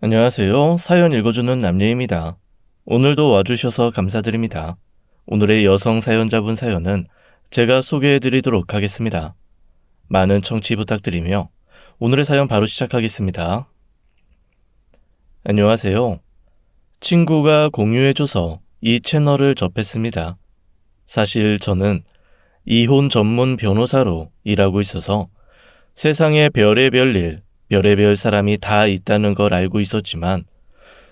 안녕하세요. 사연 읽어주는 남예입니다. 오늘도 와주셔서 감사드립니다. 오늘의 여성 사연자분 사연은 제가 소개해드리도록 하겠습니다. 많은 청취 부탁드리며 오늘의 사연 바로 시작하겠습니다. 안녕하세요. 친구가 공유해줘서 이 채널을 접했습니다. 사실 저는 이혼 전문 변호사로 일하고 있어서 세상에 별의별 일, 별의별 사람이 다 있다는 걸 알고 있었지만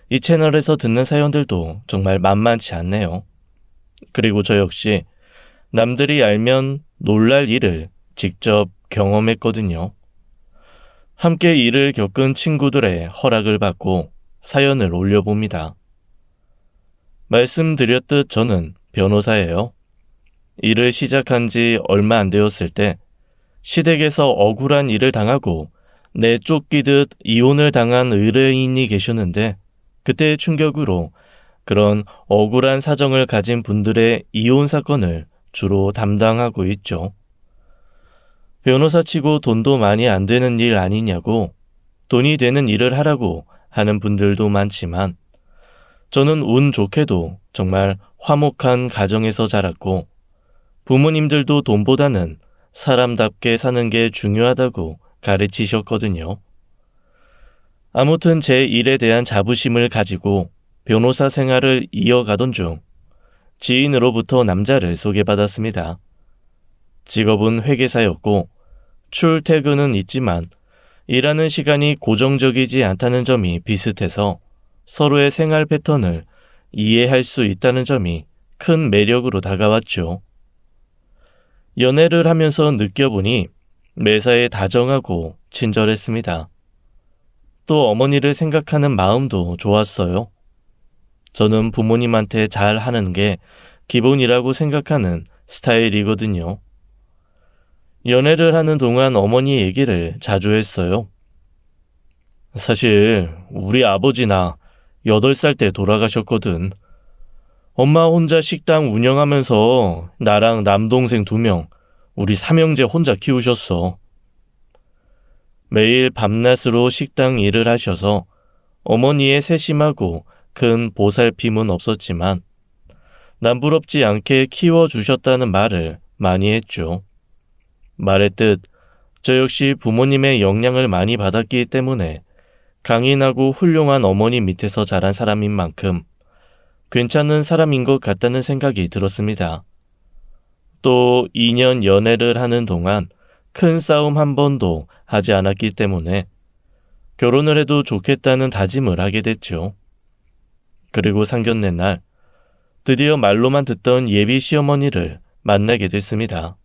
이 채널에서 듣는 사연들도 정말 만만치 않네요. 그리고 저 역시 남들이 알면 놀랄 일을 직접 경험했거든요. 함께 일을 겪은 친구들의 허락을 받고 사연을 올려봅니다. 말씀드렸듯 저는 변호사예요. 일을 시작한 지 얼마 안 되었을 때 시댁에서 억울한 일을 당하고 내쫓기듯 이혼을 당한 의뢰인이 계셨는데 그때의 충격으로 그런 억울한 사정을 가진 분들의 이혼 사건을 주로 담당하고 있죠. 변호사치고 돈도 많이 안 되는 일 아니냐고 돈이 되는 일을 하라고 하는 분들도 많지만 저는 운 좋게도 정말 화목한 가정에서 자랐고 부모님들도 돈보다는 사람답게 사는 게 중요하다고 가르치셨거든요. 아무튼 제 일에 대한 자부심을 가지고 변호사 생활을 이어가던 중 지인으로부터 남자를 소개받았습니다. 직업은 회계사였고 출퇴근은 있지만 일하는 시간이 고정적이지 않다는 점이 비슷해서 서로의 생활 패턴을 이해할 수 있다는 점이 큰 매력으로 다가왔죠. 연애를 하면서 느껴보니 매사에 다정하고 친절했습니다. 또 어머니를 생각하는 마음도 좋았어요. 저는 부모님한테 잘 하는 게 기본이라고 생각하는 스타일이거든요. 연애를 하는 동안 어머니 얘기를 자주 했어요. 사실 우리 아버지나 8살 때 돌아가셨거든. 엄마 혼자 식당 운영하면서 나랑 남동생 2명, 우리 3형제 혼자 키우셨어. 매일 밤낮으로 식당 일을 하셔서 어머니의 세심하고 큰 보살핌은 없었지만 남부럽지 않게 키워주셨다는 말을 많이 했죠. 말했듯 저 역시 부모님의 영향을 많이 받았기 때문에 강인하고 훌륭한 어머니 밑에서 자란 사람인 만큼 괜찮은 사람인 것 같다는 생각이 들었습니다. 또 2년 연애를 하는 동안 큰 싸움 한 번도 하지 않았기 때문에 결혼을 해도 좋겠다는 다짐을 하게 됐죠. 그리고 상견례 날 드디어 말로만 듣던 예비 시어머니를 만나게 됐습니다.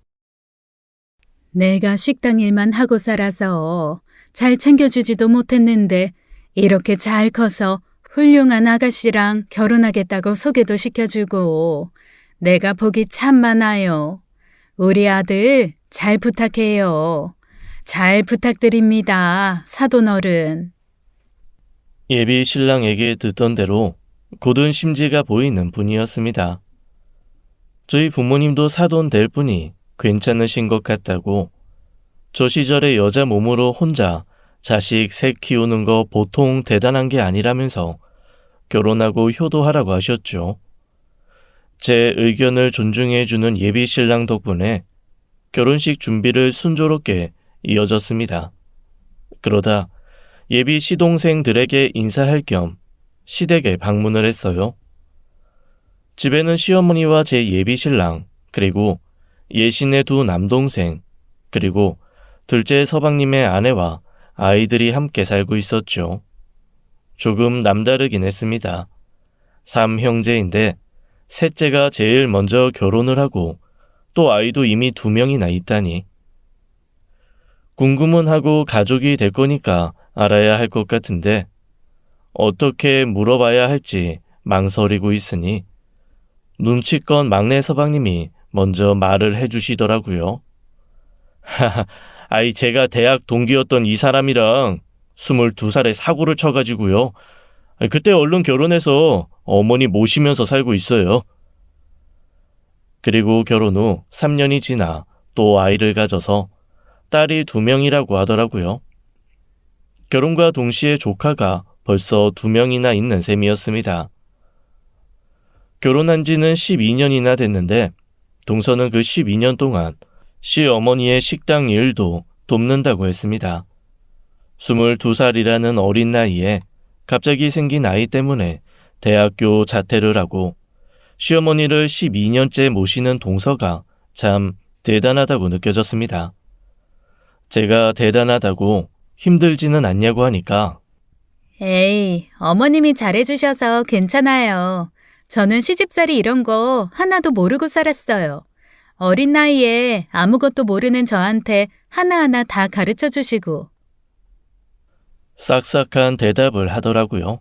내가 식당 일만 하고 살아서 잘 챙겨주지도 못했는데 이렇게 잘 커서 훌륭한 아가씨랑 결혼하겠다고 소개도 시켜주고 내가 복이 참 많아요. 우리 아들 잘 부탁해요. 잘 부탁드립니다. 사돈어른. 예비 신랑에게 듣던 대로 굳은 심지가 보이는 분이었습니다. 저희 부모님도 사돈 될 분이 괜찮으신 것 같다고 저 시절에 여자 몸으로 혼자 자식 셋 키우는 거 보통 대단한 게 아니라면서 결혼하고 효도하라고 하셨죠. 제 의견을 존중해주는 예비 신랑 덕분에 결혼식 준비를 순조롭게 이어졌습니다. 그러다 예비 시동생들에게 인사할 겸 시댁에 방문을 했어요. 집에는 시어머니와 제 예비 신랑, 그리고 예신의 2 남동생, 그리고 둘째 서방님의 아내와 아이들이 함께 살고 있었죠. 조금 남다르긴 했습니다. 3형제인데 셋째가 제일 먼저 결혼을 하고 또 아이도 이미 2명이나 있다니. 궁금은 하고 가족이 될 거니까 알아야 할 것 같은데 어떻게 물어봐야 할지 망설이고 있으니 눈치껏 막내 서방님이 먼저 말을 해주시더라고요. 하하, 아이 제가 대학 동기였던 이 사람이랑 22살에 사고를 쳐가지고요. 그때 얼른 결혼해서 어머니 모시면서 살고 있어요. 그리고 결혼 후 3년이 지나 또 아이를 가져서 딸이 2명이라고 하더라고요. 결혼과 동시에 조카가 벌써 2명이나 있는 셈이었습니다. 결혼한 지는 12년이나 됐는데 동서는 그 12년 동안 시어머니의 식당 일도 돕는다고 했습니다. 22살이라는 어린 나이에 갑자기 생긴 아이 때문에 대학교 자퇴를 하고 시어머니를 12년째 모시는 동서가 참 대단하다고 느껴졌습니다. 제가 대단하다고 힘들지는 않냐고 하니까 에이, 어머님이 잘해주셔서 괜찮아요. 저는 시집살이 이런 거 하나도 모르고 살았어요. 어린 나이에 아무것도 모르는 저한테 하나하나 다 가르쳐 주시고. 싹싹한 대답을 하더라고요.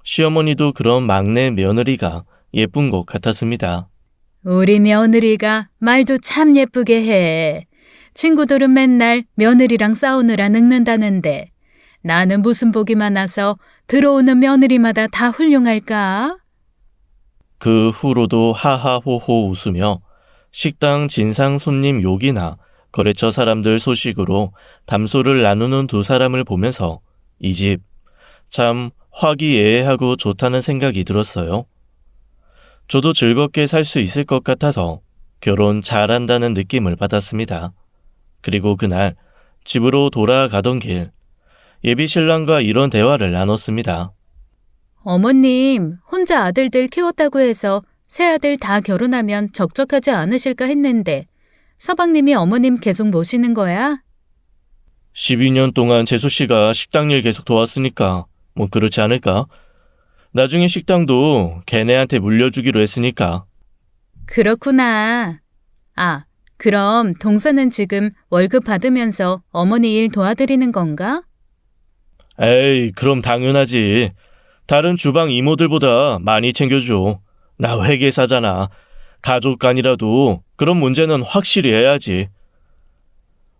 시어머니도 그런 막내 며느리가 예쁜 것 같았습니다. 우리 며느리가 말도 참 예쁘게 해. 친구들은 맨날 며느리랑 싸우느라 늙는다는데 나는 무슨 복이 많아서 들어오는 며느리마다 다 훌륭할까? 그 후로도 하하호호 웃으며 식당 진상 손님 욕이나 거래처 사람들 소식으로 담소를 나누는 두 사람을 보면서 이 집 참 화기애애하고 좋다는 생각이 들었어요. 저도 즐겁게 살 수 있을 것 같아서 결혼 잘한다는 느낌을 받았습니다. 그리고 그날 집으로 돌아가던 길 예비 신랑과 이런 대화를 나눴습니다. 어머님, 혼자 아들들 키웠다고 해서 새 아들 다 결혼하면 적적하지 않으실까 했는데 서방님이 어머님 계속 모시는 거야? 12년 동안 재수 씨가 식당 일 계속 도왔으니까 뭐 그렇지 않을까? 나중에 식당도 걔네한테 물려주기로 했으니까. 그렇구나. 아, 그럼 동서는 지금 월급 받으면서 어머니 일 도와드리는 건가? 에이, 그럼 당연하지. 다른 주방 이모들보다 많이 챙겨줘. 나 회계사잖아. 가족 간이라도 그런 문제는 확실히 해야지.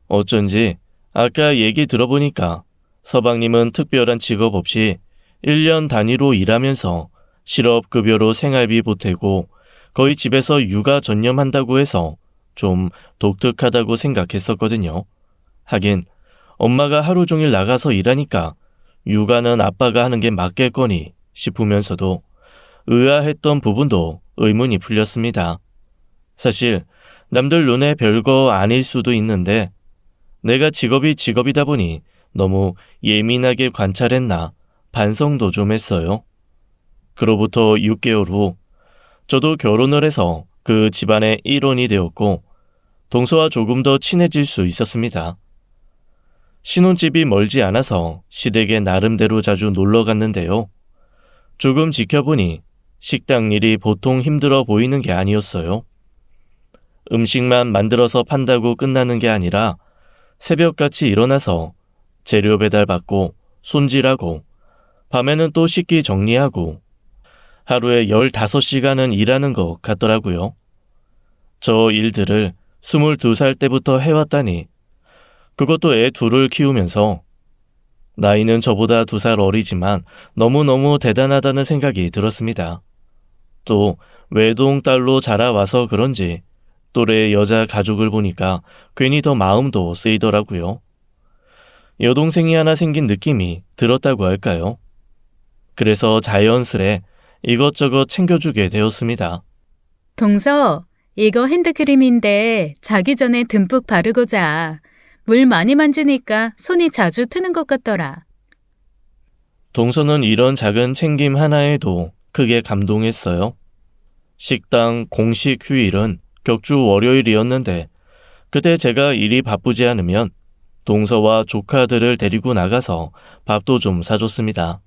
어쩐지 아까 얘기 들어보니까 서방님은 특별한 직업 없이 1년 단위로 일하면서 실업급여로 생활비 보태고 거의 집에서 육아 전념한다고 해서 좀 독특하다고 생각했었거든요. 하긴 엄마가 하루 종일 나가서 일하니까 육아는 아빠가 하는 게 맞겠거니 싶으면서도 의아했던 부분도 의문이 풀렸습니다. 사실 남들 눈에 별거 아닐 수도 있는데 내가 직업이 직업이다 보니 너무 예민하게 관찰했나 반성도 좀 했어요. 그로부터 6개월 후 저도 결혼을 해서 그 집안의 일원이 되었고 동서와 조금 더 친해질 수 있었습니다. 신혼집이 멀지 않아서 시댁에 나름대로 자주 놀러 갔는데요. 조금 지켜보니 식당 일이 보통 힘들어 보이는 게 아니었어요. 음식만 만들어서 판다고 끝나는 게 아니라 새벽같이 일어나서 재료 배달받고 손질하고 밤에는 또 씻기 정리하고 하루에 15시간은 일하는 것 같더라고요. 저 일들을 22살 때부터 해왔다니 그것도 애 둘을 키우면서 나이는 저보다 2살 어리지만 너무너무 대단하다는 생각이 들었습니다. 또 외동딸로 자라와서 그런지 또래 여자 가족을 보니까 괜히 더 마음도 쓰이더라고요. 여동생이 하나 생긴 느낌이 들었다고 할까요? 그래서 자연스레 이것저것 챙겨주게 되었습니다. 동서, 이거 핸드크림인데 자기 전에 듬뿍 바르고 자. 물 많이 만지니까 손이 자주 트는 것 같더라. 동서는 이런 작은 챙김 하나에도 크게 감동했어요. 식당 공식 휴일은 격주 월요일이었는데 그때 제가 일이 바쁘지 않으면 동서와 조카들을 데리고 나가서 밥도 좀 사줬습니다.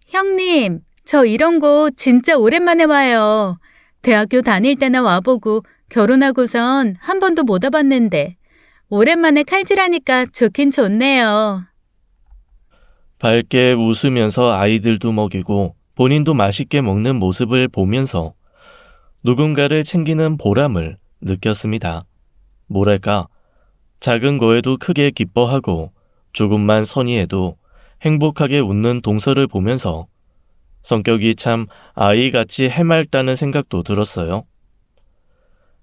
형님, 저 이런 곳 진짜 오랜만에 와요. 대학교 다닐 때나 와보고 결혼하고선 한 번도 못 와봤는데 오랜만에 칼질하니까 좋긴 좋네요. 밝게 웃으면서 아이들도 먹이고 본인도 맛있게 먹는 모습을 보면서 누군가를 챙기는 보람을 느꼈습니다. 뭐랄까, 작은 거에도 크게 기뻐하고 조금만 선의해도 행복하게 웃는 동서를 보면서 성격이 참 아이같이 해맑다는 생각도 들었어요.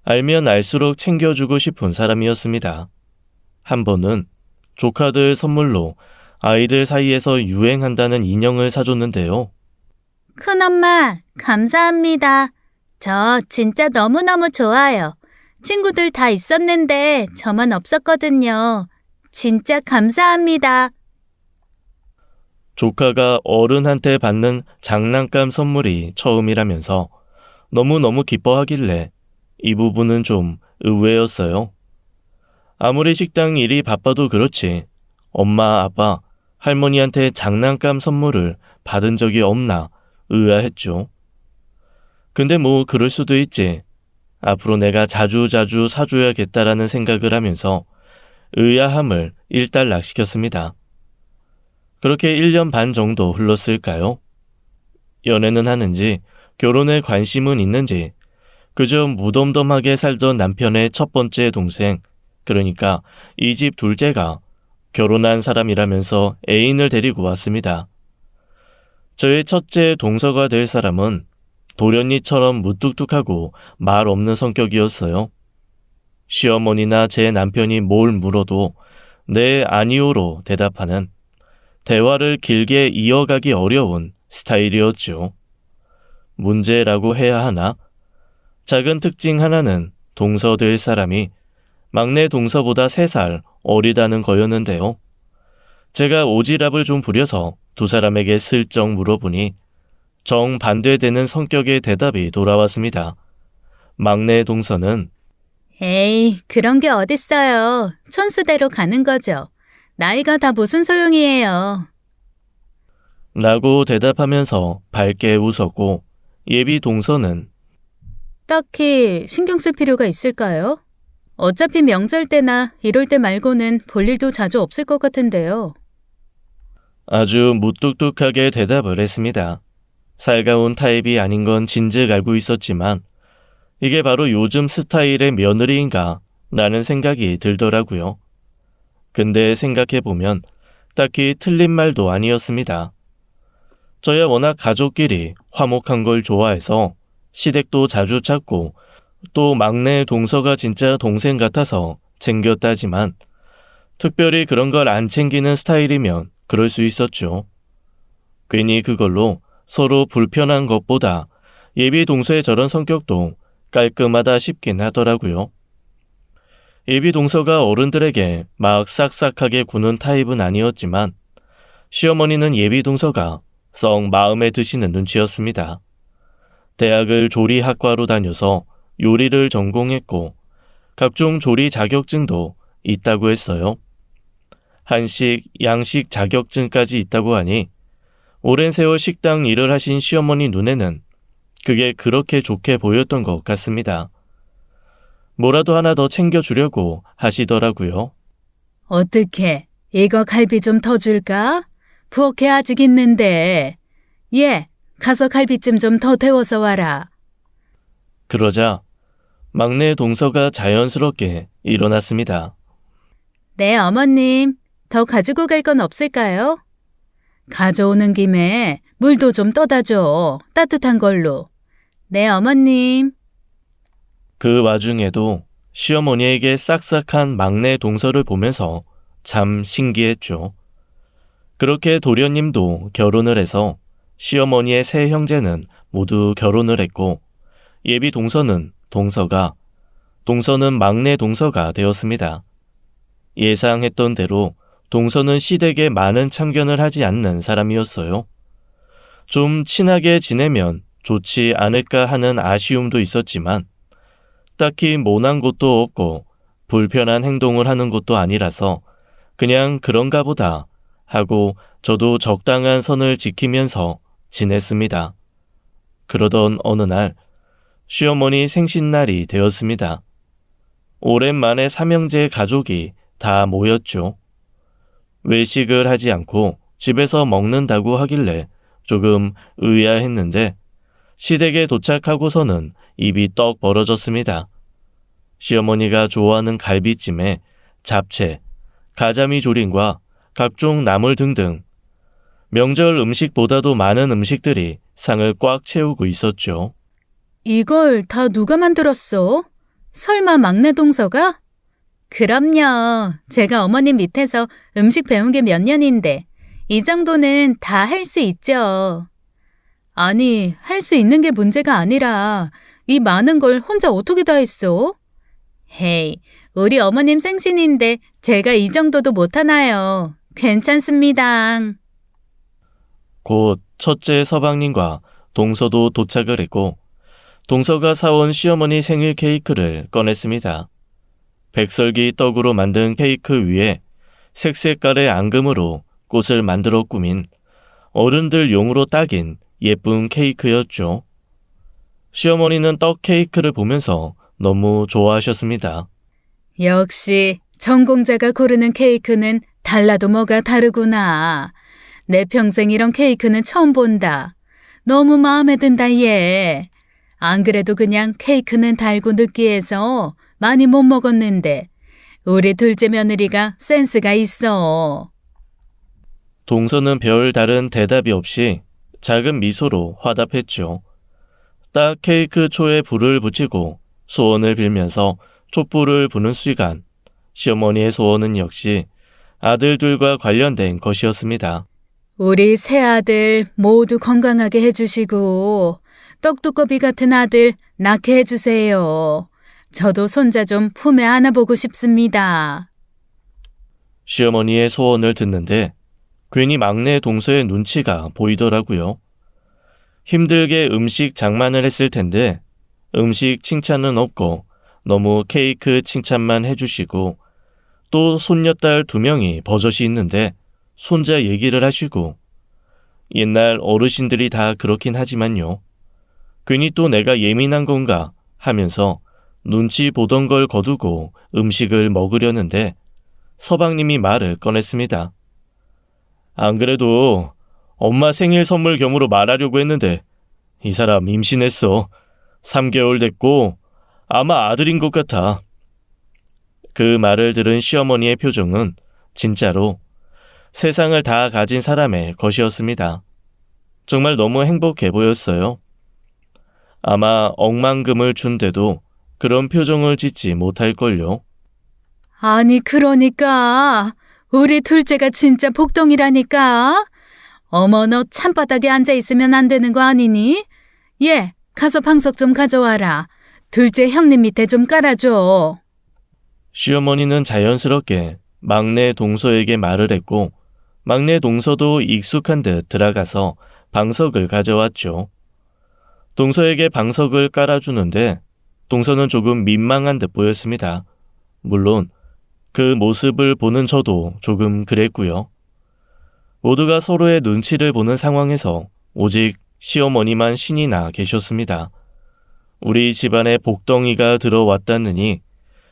알면 알수록 챙겨주고 싶은 사람이었습니다. 한 번은 조카들 선물로 아이들 사이에서 유행한다는 인형을 사줬는데요. 큰엄마, 감사합니다. 저 진짜 너무너무 좋아요. 친구들 다 있었는데 저만 없었거든요. 진짜 감사합니다. 조카가 어른한테 받는 장난감 선물이 처음이라면서 너무너무 기뻐하길래 이 부분은 좀 의외였어요. 아무리 식당 일이 바빠도 그렇지 엄마, 아빠, 할머니한테 장난감 선물을 받은 적이 없나 의아했죠. 근데 뭐 그럴 수도 있지. 앞으로 내가 자주자주 사줘야겠다라는 생각을 하면서 의아함을 일단락시켰습니다. 그렇게 1년 반 정도 흘렀을까요? 연애는 하는지 결혼에 관심은 있는지 그저 무덤덤하게 살던 남편의 첫 번째 동생, 그러니까 이 집 둘째가 결혼한 사람이라면서 애인을 데리고 왔습니다. 저의 첫째 동서가 될 사람은 도련니처럼 무뚝뚝하고 말 없는 성격이었어요. 시어머니나 제 남편이 뭘 물어도 네, 아니오로 대답하는 대화를 길게 이어가기 어려운 스타일이었죠. 문제라고 해야 하나? 작은 특징 하나는 동서 될 사람이 막내 동서보다 3살 어리다는 거였는데요. 제가 오지랖을 좀 부려서 두 사람에게 슬쩍 물어보니 정반대되는 성격의 대답이 돌아왔습니다. 막내 동서는 에이, 그런 게 어딨어요. 천수대로 가는 거죠. 나이가 다 무슨 소용이에요. 라고 대답하면서 밝게 웃었고 예비 동서는 딱히 신경 쓸 필요가 있을까요? 어차피 명절 때나 이럴 때 말고는 볼 일도 자주 없을 것 같은데요. 아주 무뚝뚝하게 대답을 했습니다. 살가운 타입이 아닌 건 진즉 알고 있었지만 이게 바로 요즘 스타일의 며느리인가 라는 생각이 들더라고요. 근데 생각해보면 딱히 틀린 말도 아니었습니다. 저야 워낙 가족끼리 화목한 걸 좋아해서 시댁도 자주 찾고 또 막내 동서가 진짜 동생 같아서 챙겼다지만 특별히 그런 걸 안 챙기는 스타일이면 그럴 수 있었죠. 괜히 그걸로 서로 불편한 것보다 예비 동서의 저런 성격도 깔끔하다 싶긴 하더라고요. 예비 동서가 어른들에게 막 싹싹하게 구는 타입은 아니었지만 시어머니는 예비 동서가 썩 마음에 드시는 눈치였습니다. 대학을 조리학과로 다녀서 요리를 전공했고 각종 조리 자격증도 있다고 했어요. 한식, 양식 자격증까지 있다고 하니 오랜 세월 식당 일을 하신 시어머니 눈에는 그게 그렇게 좋게 보였던 것 같습니다. 뭐라도 하나 더 챙겨주려고 하시더라고요. 어떻게? 이거 갈비 좀 더 줄까? 부엌에 아직 있는데. 예, 가서 갈비찜 좀 더 데워서 와라. 그러자 막내 동서가 자연스럽게 일어났습니다. 네, 어머님. 더 가지고 갈 건 없을까요? 가져오는 김에 물도 좀 떠다 줘. 따뜻한 걸로. 네, 어머님. 그 와중에도 시어머니에게 싹싹한 막내 동서를 보면서 참 신기했죠. 그렇게 도련님도 결혼을 해서 시어머니의 세 형제는 모두 결혼을 했고 예비 동서는 막내 동서가 되었습니다. 예상했던 대로 동서는 시댁에 많은 참견을 하지 않는 사람이었어요. 좀 친하게 지내면 좋지 않을까 하는 아쉬움도 있었지만 딱히 모난 것도 없고 불편한 행동을 하는 것도 아니라서 그냥 그런가 보다 하고 저도 적당한 선을 지키면서 지냈습니다. 그러던 어느 날 시어머니 생신날이 되었습니다. 오랜만에 삼형제 가족이 다 모였죠. 외식을 하지 않고 집에서 먹는다고 하길래 조금 의아했는데 시댁에 도착하고서는 입이 떡 벌어졌습니다. 시어머니가 좋아하는 갈비찜에 잡채, 가자미 조림과 각종 나물 등등 명절 음식보다도 많은 음식들이 상을 꽉 채우고 있었죠. 이걸 다 누가 만들었어? 설마 막내 동서가? 그럼요. 제가 어머님 밑에서 음식 배운 게 몇 년인데 이 정도는 다 할 수 있죠. 아니, 할 수 있는 게 문제가 아니라 이 많은 걸 혼자 어떻게 다 했어? 헤이, 우리 어머님 생신인데 제가 이 정도도 못하나요? 괜찮습니다. 곧 첫째 서방님과 동서도 도착을 했고 동서가 사온 시어머니 생일 케이크를 꺼냈습니다. 백설기 떡으로 만든 케이크 위에 색색깔의 앙금으로 꽃을 만들어 꾸민 어른들 용으로 딱인 예쁜 케이크였죠. 시어머니는 떡 케이크를 보면서 너무 좋아하셨습니다. 역시 전공자가 고르는 케이크는 달라도 뭐가 다르구나. 내 평생 이런 케이크는 처음 본다. 너무 마음에 든다, 얘. 안 그래도 그냥 케이크는 달고 느끼해서 많이 못 먹었는데 우리 둘째 며느리가 센스가 있어. 동서는 별 다른 대답이 없이 작은 미소로 화답했죠. 딱 케이크 초에 불을 붙이고 소원을 빌면서 촛불을 부는 시간, 시어머니의 소원은 역시 아들들과 관련된 것이었습니다. 우리 세 아들 모두 건강하게 해주시고 떡두꺼비 같은 아들 낳게 해주세요. 저도 손자 좀 품에 안아보고 싶습니다. 시어머니의 소원을 듣는데 괜히 막내 동서의 눈치가 보이더라고요. 힘들게 음식 장만을 했을 텐데 음식 칭찬은 없고 너무 케이크 칭찬만 해주시고 또 손녀딸 2명이 버젓이 있는데 손자 얘기를 하시고 옛날 어르신들이 다 그렇긴 하지만요. 괜히 또 내가 예민한 건가 하면서 눈치 보던 걸 거두고 음식을 먹으려는데 서방님이 말을 꺼냈습니다. 안 그래도 엄마 생일 선물 겸으로 말하려고 했는데 이 사람 임신했어. 3개월 됐고 아마 아들인 것 같아. 그 말을 들은 시어머니의 표정은 진짜로 세상을 다 가진 사람의 것이었습니다. 정말 너무 행복해 보였어요. 아마 억만금을 준데도 그런 표정을 짓지 못할걸요. 아니, 그러니까 우리 둘째가 진짜 복덩이라니까. 어머, 너 찬바닥에 앉아있으면 안 되는 거 아니니? 얘, 가서 방석 좀 가져와라. 둘째 형님 밑에 좀 깔아줘. 시어머니는 자연스럽게 막내 동서에게 말을 했고 막내 동서도 익숙한 듯 들어가서 방석을 가져왔죠. 동서에게 방석을 깔아주는데 동서는 조금 민망한 듯 보였습니다. 물론 그 모습을 보는 저도 조금 그랬고요. 모두가 서로의 눈치를 보는 상황에서 오직 시어머니만 신이 나 계셨습니다. 우리 집안에 복덩이가 들어왔다느니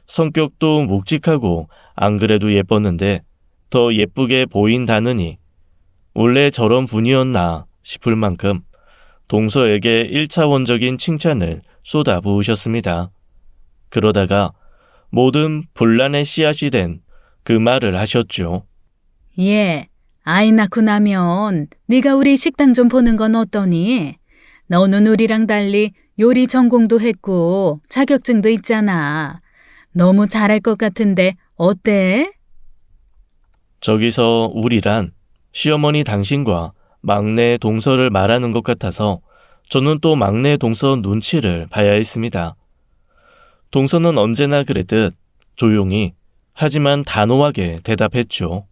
성격도 묵직하고 안 그래도 예뻤는데 더 예쁘게 보인다느니 원래 저런 분이었나 싶을 만큼 동서에게 1차원적인 칭찬을 쏟아부으셨습니다. 그러다가 모든 분란의 씨앗이 된 그 말을 하셨죠. 얘, 아이 낳고 나면 네가 우리 식당 좀 보는 건 어떠니? 너는 우리랑 달리 요리 전공도 했고 자격증도 있잖아. 너무 잘할 것 같은데 어때? 저기서 우리란 시어머니 당신과 막내 동서를 말하는 것 같아서 저는 또 막내 동서 눈치를 봐야 했습니다. 동서는 언제나 그랬듯 조용히 하지만 단호하게 대답했죠.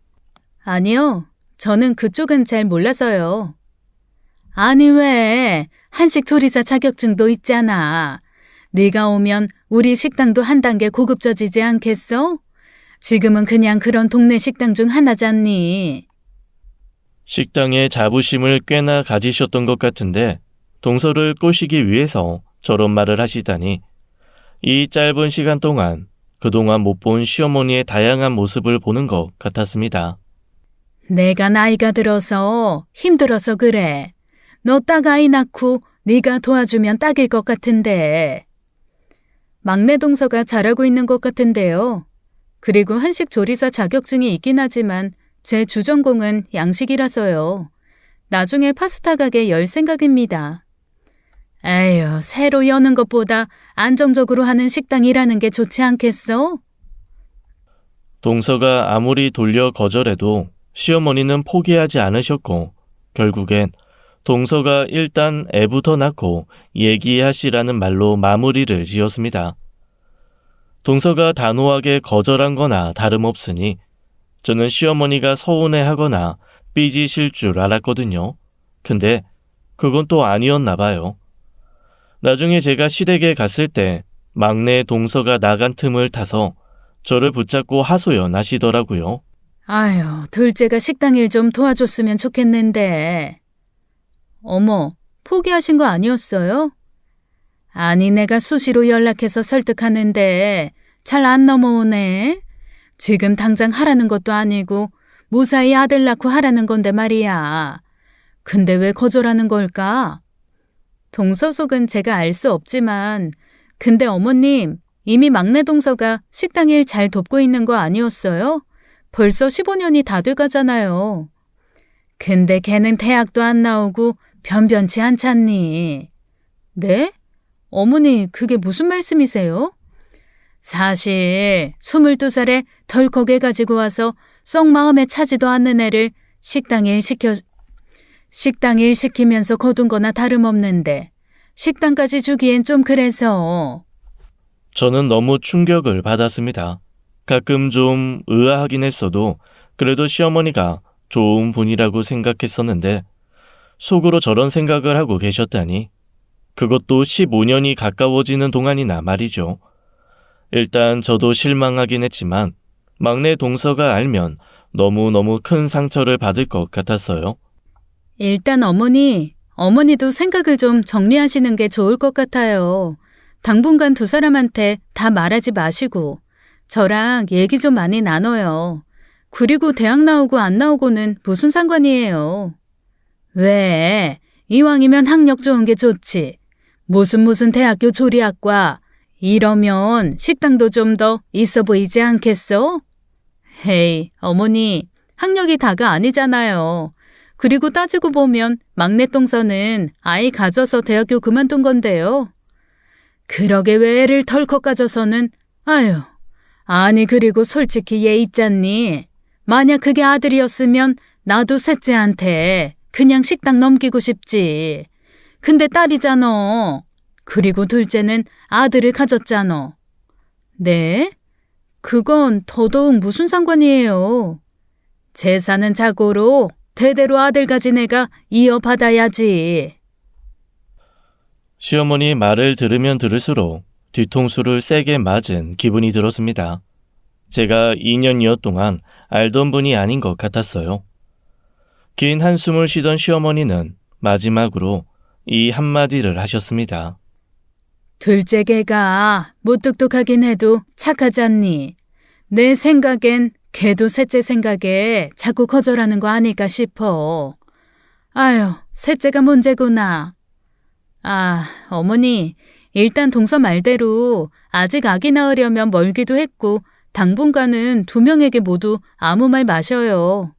아니요, 저는 그쪽은 잘 몰라서요. 아니 왜? 한식 조리사 자격증도 있잖아. 네가 오면 우리 식당도 한 단계 고급져지지 않겠어? 지금은 그냥 그런 동네 식당 중 하나잖니. 식당에 자부심을 꽤나 가지셨던 것 같은데 동서를 꼬시기 위해서 저런 말을 하시다니 이 짧은 시간 동안 그동안 못 본 시어머니의 다양한 모습을 보는 것 같았습니다. 내가 나이가 들어서 힘들어서 그래. 너 딱 아이 낳고 네가 도와주면 딱일 것 같은데. 막내 동서가 잘하고 있는 것 같은데요. 그리고 한식 조리사 자격증이 있긴 하지만 제 주전공은 양식이라서요. 나중에 파스타 가게 열 생각입니다. 에휴, 새로 여는 것보다 안정적으로 하는 식당 일하는 게 좋지 않겠어? 동서가 아무리 돌려 거절해도 시어머니는 포기하지 않으셨고 결국엔 동서가 일단 애부터 낳고 얘기하시라는 말로 마무리를 지었습니다. 동서가 단호하게 거절한 거나 다름없으니 저는 시어머니가 서운해하거나 삐지실 줄 알았거든요. 근데 그건 또 아니었나 봐요. 나중에 제가 시댁에 갔을 때 막내 동서가 나간 틈을 타서 저를 붙잡고 하소연하시더라고요. 아유, 둘째가 식당 일 좀 도와줬으면 좋겠는데. 어머, 포기하신 거 아니었어요? 아니, 내가 수시로 연락해서 설득하는데 잘 안 넘어오네. 지금 당장 하라는 것도 아니고 무사히 아들 낳고 하라는 건데 말이야. 근데 왜 거절하는 걸까? 동서 속은 제가 알 수 없지만 근데 어머님, 이미 막내 동서가 식당 일 잘 돕고 있는 거 아니었어요? 벌써 15년이 다 돼가잖아요. 근데 걔는 대학도 안 나오고 변변치 않잖니. 네? 어머니, 그게 무슨 말씀이세요? 사실 22살에 덜컥 애 가지고 와서 썩 마음에 차지도 않는 애를 식당 일 시키면서 거둔 거나 다름없는데 식당까지 주기엔 좀 그래서. 저는 너무 충격을 받았습니다. 가끔 좀 의아하긴 했어도 그래도 시어머니가 좋은 분이라고 생각했었는데 속으로 저런 생각을 하고 계셨다니 그것도 15년이 가까워지는 동안이나 말이죠. 일단 저도 실망하긴 했지만 막내 동서가 알면 너무너무 큰 상처를 받을 것 같았어요. 일단 어머니도 생각을 좀 정리하시는 게 좋을 것 같아요. 당분간 두 사람한테 다 말하지 마시고 저랑 얘기 좀 많이 나눠요. 그리고 대학 나오고 안 나오고는 무슨 상관이에요. 왜? 이왕이면 학력 좋은 게 좋지. 무슨 대학교 조리학과 이러면 식당도 좀 더 있어 보이지 않겠어? 헤이, 어머니, 학력이 다가 아니잖아요. 그리고 따지고 보면 막내 동서는 아이 가져서 대학교 그만둔 건데요. 그러게 왜 애를 덜컥 가져서는 아유, 아니 그리고 솔직히 얘 있잖니. 만약 그게 아들이었으면 나도 셋째한테 그냥 식당 넘기고 싶지. 근데 딸이잖아. 그리고 둘째는 아들을 가졌잖아. 네? 그건 더더욱 무슨 상관이에요. 재산은 자고로 대대로 아들 가진 애가 이어받아야지. 시어머니 말을 들으면 들을수록 뒤통수를 세게 맞은 기분이 들었습니다. 제가 2년여 동안 알던 분이 아닌 것 같았어요. 긴 한숨을 쉬던 시어머니는 마지막으로 이 한마디를 하셨습니다. 둘째 개가 무뚝뚝하긴 해도 착하잖니. 내 생각엔 걔도 셋째 생각에 자꾸 거절하는 거 아닐까 싶어. 아유, 셋째가 문제구나. 아, 어머니, 일단 동서 말대로 아직 아기 낳으려면 멀기도 했고 당분간은 두 명에게 모두 아무 말 마셔요.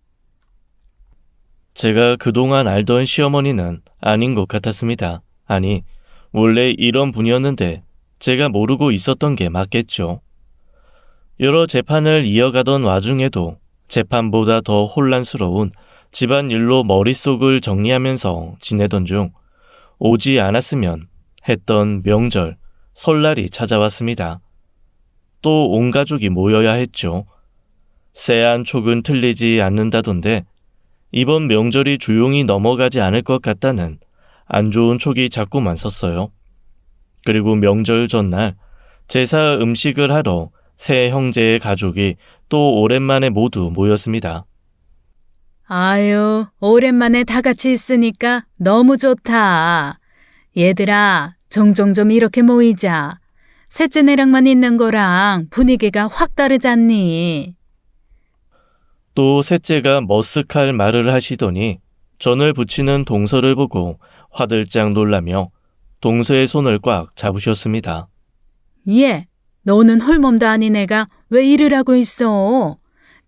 제가 그동안 알던 시어머니는 아닌 것 같았습니다. 아니, 원래 이런 분이었는데 제가 모르고 있었던 게 맞겠죠. 여러 재판을 이어가던 와중에도 재판보다 더 혼란스러운 집안일로 머릿속을 정리하면서 지내던 중 오지 않았으면 했던 명절, 설날이 찾아왔습니다. 또 온 가족이 모여야 했죠. 새한 촉은 틀리지 않는다던데 이번 명절이 조용히 넘어가지 않을 것 같다는 안 좋은 촉이 자꾸만 섰어요. 그리고 명절 전날 제사 음식을 하러 세 형제의 가족이 또 오랜만에 모두 모였습니다. 아유, 오랜만에 다 같이 있으니까 너무 좋다. 얘들아, 종종 좀 이렇게 모이자. 셋째네랑만 있는 거랑 분위기가 확 다르잖니. 또 셋째가 머쓱할 말을 하시더니 전을 붙이는 동서를 보고 화들짝 놀라며 동서의 손을 꽉 잡으셨습니다. 얘, 너는 홀몸도 아닌 애가 왜 일을 하고 있어?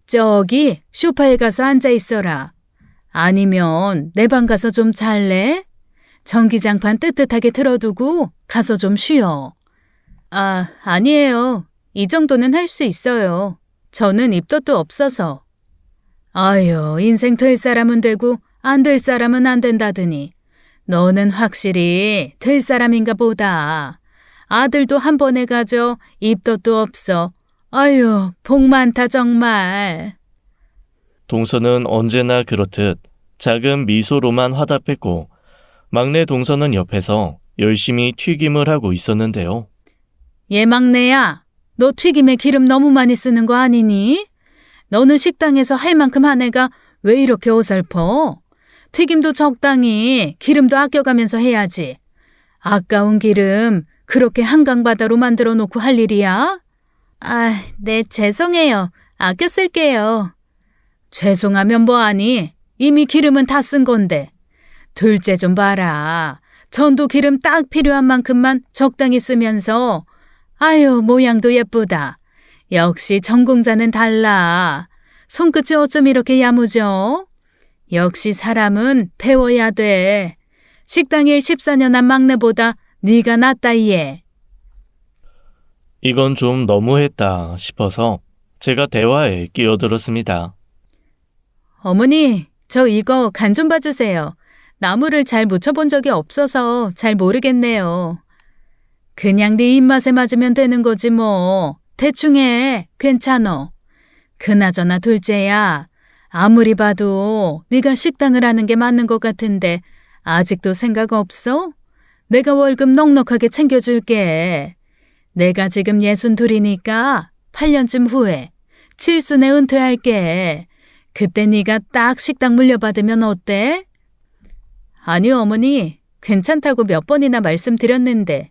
저기 소파에 가서 앉아 있어라. 아니면 내 방 가서 좀 잘래? 전기장판 뜨뜻하게 틀어두고 가서 좀 쉬어. 아, 아니에요. 이 정도는 할 수 있어요. 저는 입덧도 없어서. 아유, 인생 될 사람은 되고 안 될 사람은 안 된다더니 너는 확실히 될 사람인가 보다. 아들도 한 번에 가져 입덧도 없어. 아유, 복 많다 정말. 동서는 언제나 그렇듯 작은 미소로만 화답했고 막내 동서는 옆에서 열심히 튀김을 하고 있었는데요. 얘 막내야, 너 튀김에 기름 너무 많이 쓰는 거 아니니? 너는 식당에서 할 만큼 한 애가 왜 이렇게 어설퍼? 튀김도 적당히 기름도 아껴가면서 해야지. 아까운 기름 그렇게 한강바다로 만들어 놓고 할 일이야? 아, 네, 죄송해요. 아껴 쓸게요. 죄송하면 뭐하니? 이미 기름은 다 쓴 건데. 둘째 좀 봐라. 전도 기름 딱 필요한 만큼만 적당히 쓰면서 아유, 모양도 예쁘다. 역시 전공자는 달라. 손끝이 어쩜 이렇게 야무져? 역시 사람은 배워야 돼. 식당에 14년 한 막내보다 네가 낫다 얘. 이건 좀 너무했다 싶어서 제가 대화에 끼어들었습니다. 어머니, 저 이거 간 좀 봐주세요. 나물을 잘 무쳐본 적이 없어서 잘 모르겠네요. 그냥 네 입맛에 맞으면 되는 거지 뭐. 대충 해. 괜찮어. 그나저나 둘째야. 아무리 봐도 네가 식당을 하는 게 맞는 것 같은데 아직도 생각 없어? 내가 월급 넉넉하게 챙겨줄게. 내가 지금 62이니까 8년쯤 후에 칠순에 은퇴할게. 그때 네가 딱 식당 물려받으면 어때? 아니요, 어머니. 괜찮다고 몇 번이나 말씀드렸는데.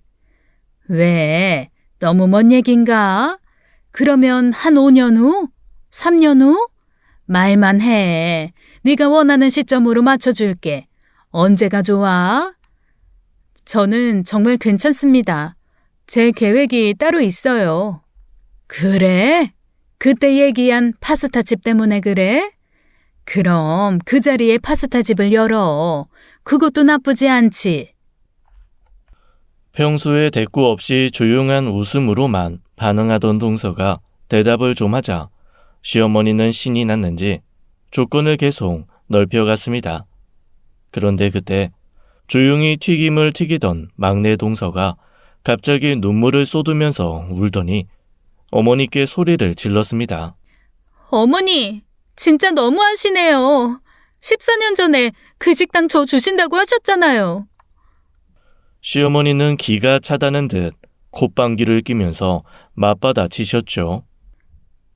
왜? 너무 먼 얘긴가? 그러면 한 5년 후? 3년 후? 말만 해. 네가 원하는 시점으로 맞춰줄게. 언제가 좋아? 저는 정말 괜찮습니다. 제 계획이 따로 있어요. 그래? 그때 얘기한 파스타집 때문에 그래? 그럼 그 자리에 파스타집을 열어. 그것도 나쁘지 않지. 평소에 대꾸 없이 조용한 웃음으로만 반응하던 동서가 대답을 좀 하자 시어머니는 신이 났는지 조건을 계속 넓혀갔습니다. 그런데 그때 조용히 튀김을 튀기던 막내 동서가 갑자기 눈물을 쏟으면서 울더니 어머니께 소리를 질렀습니다. 어머니, 진짜 너무하시네요. 14년 전에 그 식당 저 주신다고 하셨잖아요. 시어머니는 기가 차다는 듯 콧방귀를 끼면서 맞받아치셨죠.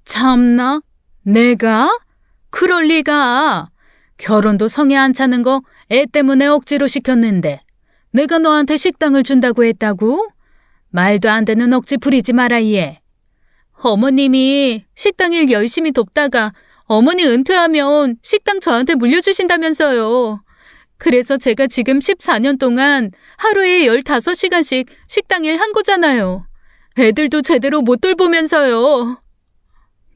참나? 내가? 그럴 리가. 결혼도 성에 안 차는 거 애 때문에 억지로 시켰는데 내가 너한테 식당을 준다고 했다고? 말도 안 되는 억지 부리지 마라 얘. 어머님이 식당 일 열심히 돕다가 어머니 은퇴하면 식당 저한테 물려주신다면서요. 그래서 제가 지금 14년 동안 하루에 15시간씩 식당 일 한 거잖아요. 애들도 제대로 못 돌보면서요.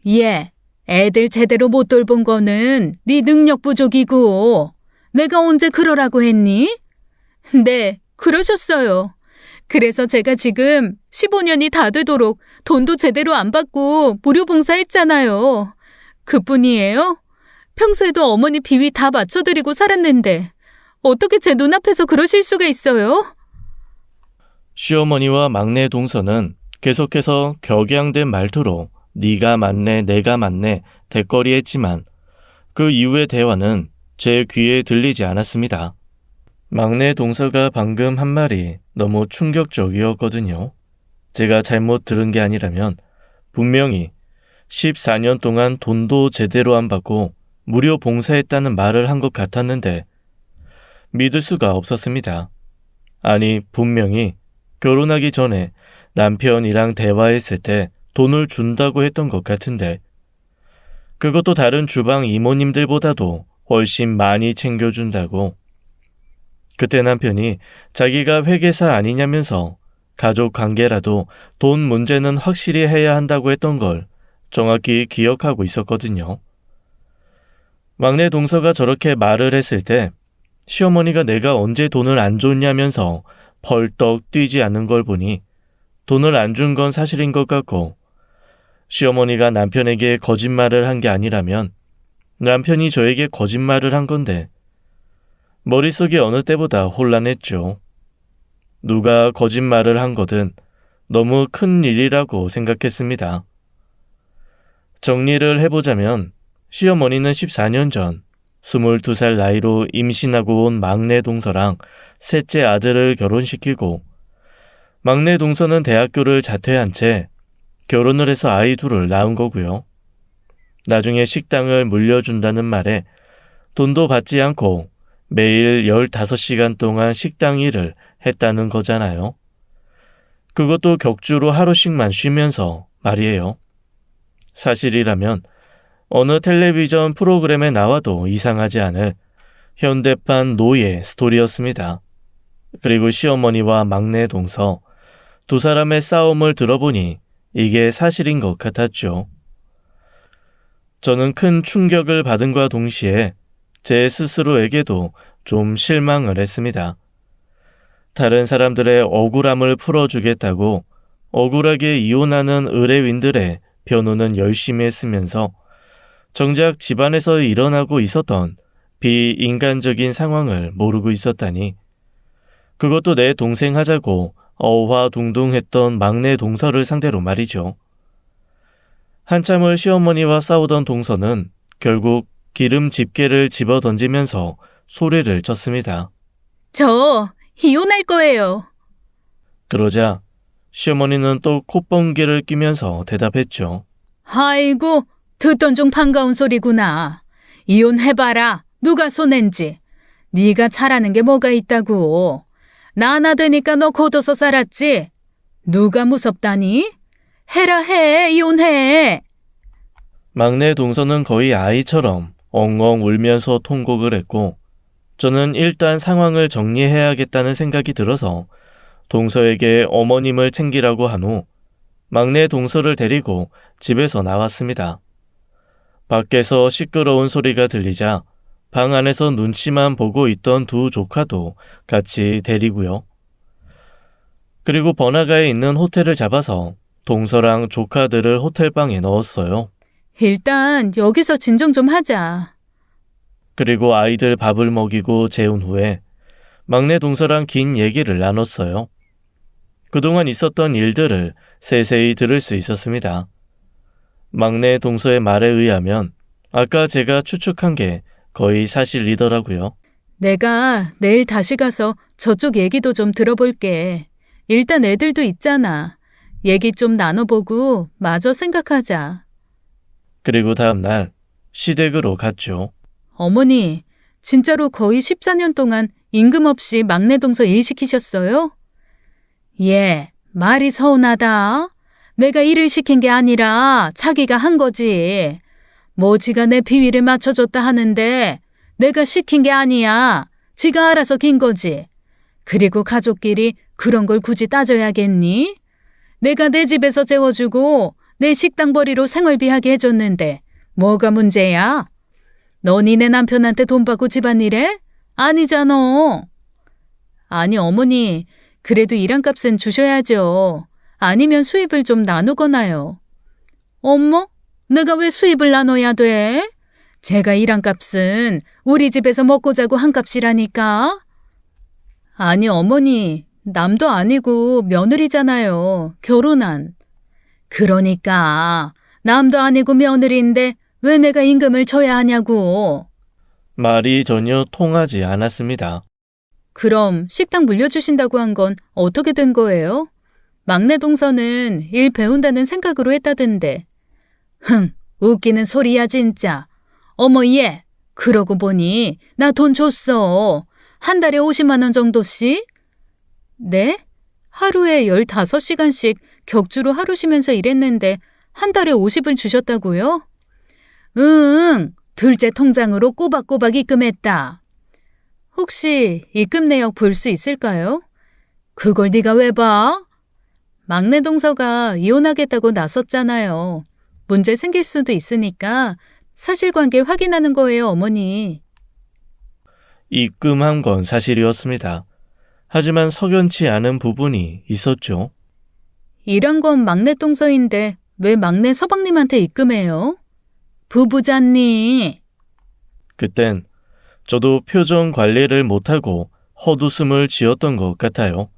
예, 애들 제대로 못 돌본 거는 네 능력 부족이고 내가 언제 그러라고 했니? 네, 그러셨어요. 그래서 제가 지금 15년이 다 되도록 돈도 제대로 안 받고 무료 봉사했잖아요. 그뿐이에요? 평소에도 어머니 비위 다 맞춰드리고 살았는데 어떻게 제 눈앞에서 그러실 수가 있어요? 시어머니와 막내 동서는 계속해서 격양된 말투로 네가 맞네 내가 맞네 대거리했지만 그 이후의 대화는 제 귀에 들리지 않았습니다. 막내 동서가 방금 한 말이 너무 충격적이었거든요. 제가 잘못 들은 게 아니라면 분명히 14년 동안 돈도 제대로 안 받고 무료 봉사했다는 말을 한 것 같았는데 믿을 수가 없었습니다. 아니, 분명히 결혼하기 전에 남편이랑 대화했을 때 돈을 준다고 했던 것 같은데 그것도 다른 주방 이모님들보다도 훨씬 많이 챙겨준다고. 그때 남편이 자기가 회계사 아니냐면서 가족 관계라도 돈 문제는 확실히 해야 한다고 했던 걸 정확히 기억하고 있었거든요. 막내 동서가 저렇게 말을 했을 때 시어머니가 내가 언제 돈을 안 줬냐면서 벌떡 뛰지 않는 걸 보니 돈을 안 준 건 사실인 것 같고 시어머니가 남편에게 거짓말을 한 게 아니라면 남편이 저에게 거짓말을 한 건데 머릿속이 어느 때보다 혼란했죠. 누가 거짓말을 한 거든 너무 큰 일이라고 생각했습니다. 정리를 해보자면 시어머니는 14년 전 22살 나이로 임신하고 온 막내 동서랑 셋째 아들을 결혼시키고 막내 동서는 대학교를 자퇴한 채 결혼을 해서 아이 둘을 낳은 거고요. 나중에 식당을 물려준다는 말에 돈도 받지 않고 매일 15시간 동안 식당 일을 했다는 거잖아요. 그것도 격주로 하루씩만 쉬면서 말이에요. 사실이라면 어느 텔레비전 프로그램에 나와도 이상하지 않을 현대판 노예 스토리였습니다. 그리고 시어머니와 막내 동서 두 사람의 싸움을 들어보니 이게 사실인 것 같았죠. 저는 큰 충격을 받은과 동시에 제 스스로에게도 좀 실망을 했습니다. 다른 사람들의 억울함을 풀어주겠다고 억울하게 이혼하는 의뢰인들의 변호는 열심히 했으면서 정작 집안에서 일어나고 있었던 비인간적인 상황을 모르고 있었다니, 그것도 내 동생 하자고 어화둥둥했던 막내 동서를 상대로 말이죠. 한참을 시어머니와 싸우던 동서는 결국 기름 집게를 집어던지면서 소리를 쳤습니다. 저 이혼할 거예요. 그러자 시어머니는 또 콧번개를 끼면서 대답했죠. 아이고, 듣던 중 반가운 소리구나. 이혼해봐라. 누가 손해인지. 네가 잘하는 게 뭐가 있다고. 나 하나 되니까 너 걷어서 살았지. 누가 무섭다니? 해라 해, 이혼해. 막내 동서는 거의 아이처럼 엉엉 울면서 통곡을 했고, 저는 일단 상황을 정리해야겠다는 생각이 들어서 동서에게 어머님을 챙기라고 한 후 막내 동서를 데리고 집에서 나왔습니다. 밖에서 시끄러운 소리가 들리자 방 안에서 눈치만 보고 있던 두 조카도 같이 데리고요. 그리고 번화가에 있는 호텔을 잡아서 동서랑 조카들을 호텔방에 넣었어요. 일단 여기서 진정 좀 하자. 그리고 아이들 밥을 먹이고 재운 후에 막내 동서랑 긴 얘기를 나눴어요. 그동안 있었던 일들을 세세히 들을 수 있었습니다. 막내 동서의 말에 의하면 아까 제가 추측한 게 거의 사실이더라고요. 내가 내일 다시 가서 저쪽 얘기도 좀 들어볼게. 일단 애들도 있잖아. 얘기 좀 나눠보고 마저 생각하자. 그리고 다음 날 시댁으로 갔죠. 어머니, 진짜로 거의 14년 동안 임금 없이 막내 동서 일 시키셨어요? 예, 말이 서운하다. 내가 일을 시킨 게 아니라 자기가 한 거지. 뭐 지가 내 비위를 맞춰줬다 하는데 내가 시킨 게 아니야. 지가 알아서 긴 거지. 그리고 가족끼리 그런 걸 굳이 따져야겠니? 내가 내 집에서 재워주고 내 식당벌이로 생활비하게 해줬는데 뭐가 문제야? 너 니네 남편한테 돈 받고 집안일해? 아니잖아. 아니 어머니, 그래도 일한값은 주셔야죠. 아니면 수입을 좀 나누거나요. 어머? 내가 왜 수입을 나눠야 돼? 제가 일한 값은 우리 집에서 먹고 자고 한 값이라니까. 아니 어머니, 남도 아니고 며느리잖아요. 결혼한. 그러니까 남도 아니고 며느리인데 왜 내가 임금을 줘야 하냐고. 말이 전혀 통하지 않았습니다. 그럼 식당 물려주신다고 한 건 어떻게 된 거예요? 막내 동서는 일 배운다는 생각으로 했다던데. 웃기는 소리야 진짜. 어머 얘, 그러고 보니 나 돈 줬어. 한 달에 50만 원 정도씩? 네? 하루에 15시간씩 격주로 하루 쉬면서 일했는데 한 달에 50을 주셨다고요? 응, 둘째 통장으로 꼬박꼬박 입금했다. 혹시 입금 내역 볼 수 있을까요? 그걸 네가 왜 봐? 막내 동서가 이혼하겠다고 나섰잖아요. 문제 생길 수도 있으니까 사실관계 확인하는 거예요, 어머니. 입금한 건 사실이었습니다. 하지만 석연치 않은 부분이 있었죠. 일한 건 막내 동서인데 왜 막내 서방님한테 입금해요? 부부잖니. 그땐 저도 표정 관리를 못하고 헛웃음을 지었던 것 같아요.